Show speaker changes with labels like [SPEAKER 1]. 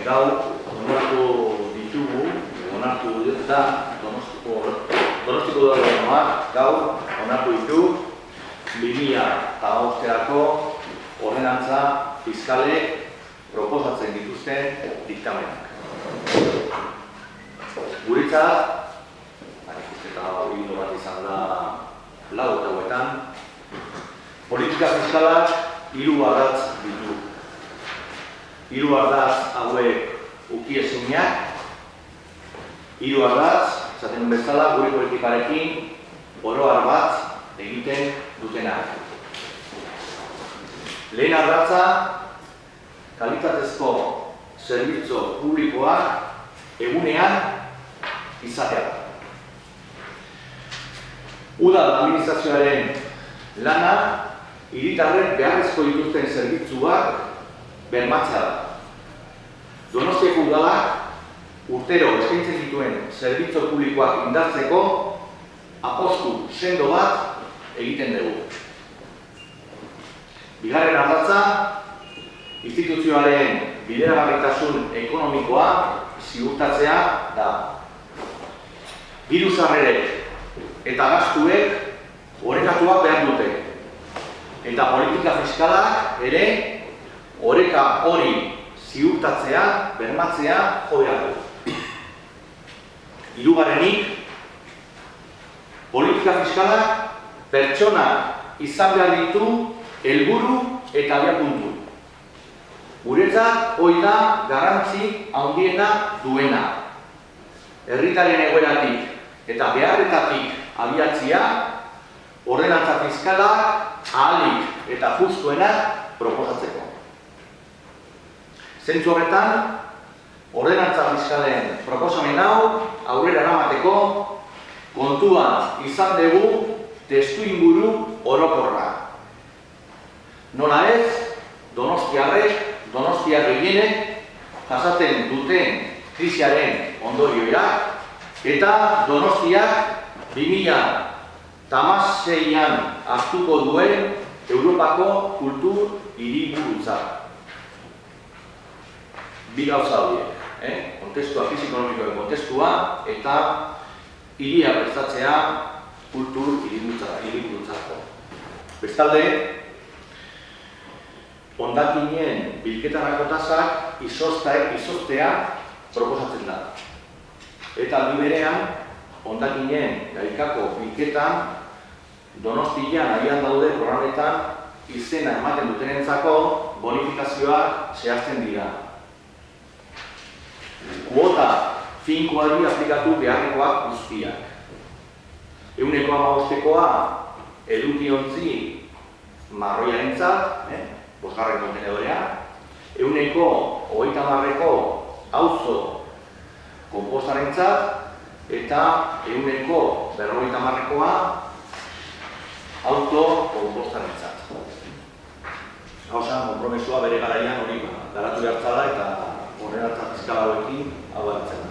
[SPEAKER 1] gaur onartu ditugu, onartu da Donostiko Udalgobernuak gaur onartu ditu 2015erako ordenantza fiskalek proposatzen dituzten diktamenak. Guretzat, eta bildu bat izan da lau eta hauetan, politika fiskalak 3 ardatz ditu. 3 ardatz hauek ukiezinak, 3 ardatz, esaten bezala, gure politikarekin orohar bat egiten dutenak. Lehen ardatza, kalitatezko zerbitzu publikoak egunean izatea. Udal administrazioaren lana hiritarrek beharrezko dituzten zerbitzuak bermatzea da. Donostiako udalak urtero eskaintzen dituen zerbitzu publikoak indartzeko apostu sendo bat egiten dugu. Bigarren ardatza, instituzioaren bideragarritasun ekonomikoa ziurtatzea da. Diru-sarrerek eta gastuek orekatuak behar dute. Eta politika fiskalak ere oreka hori ziurtatzea, bermatzea jo behar du. Hirugarrenik, politika fiskalak pertsonak izan behar ditu helburu eta abiapuntu. Guretzat hori da garrantzi handiena duena. Herritarren egoeratik eta beharretatik abiatzia, ordenantza fiskalak ahalik eta justuenak proposatzeko. Zentzu horretan, ordenantza fiskalen proposamen hau aurrera eramateko kontuan izan dugu testuinguru orokorra. Nola ez, Donostiar gehienek jasaten duten krisiaren ondorioak eta Donostiak 2016an hartuko duen Europako kultur hiriburutza. Bi gauza horiek, kontestua, krisi ekonomikoen kontestua eta hiria prestatzea kultur hiriburutzako. Bestalde, hondakinen bilketarako tasak izoztea proposatzen da. Eta aldi berean, hondakinen gaikako bilketan Donostian agian daude programetan izena ematen dutenentzako bonifikazioak zehazten dira. Kuota finkoari aplikatu beharrekoak guztiak. 115koa edukiontzi marroiarentzat, bosgarren kontenedorea, 130ko auzo konpostarentzat eta 150koa auto konpostarentzat. Konpromesua bere garaian hori garatu behartza da eta ordenantza fiskal hauekin hau hartzen.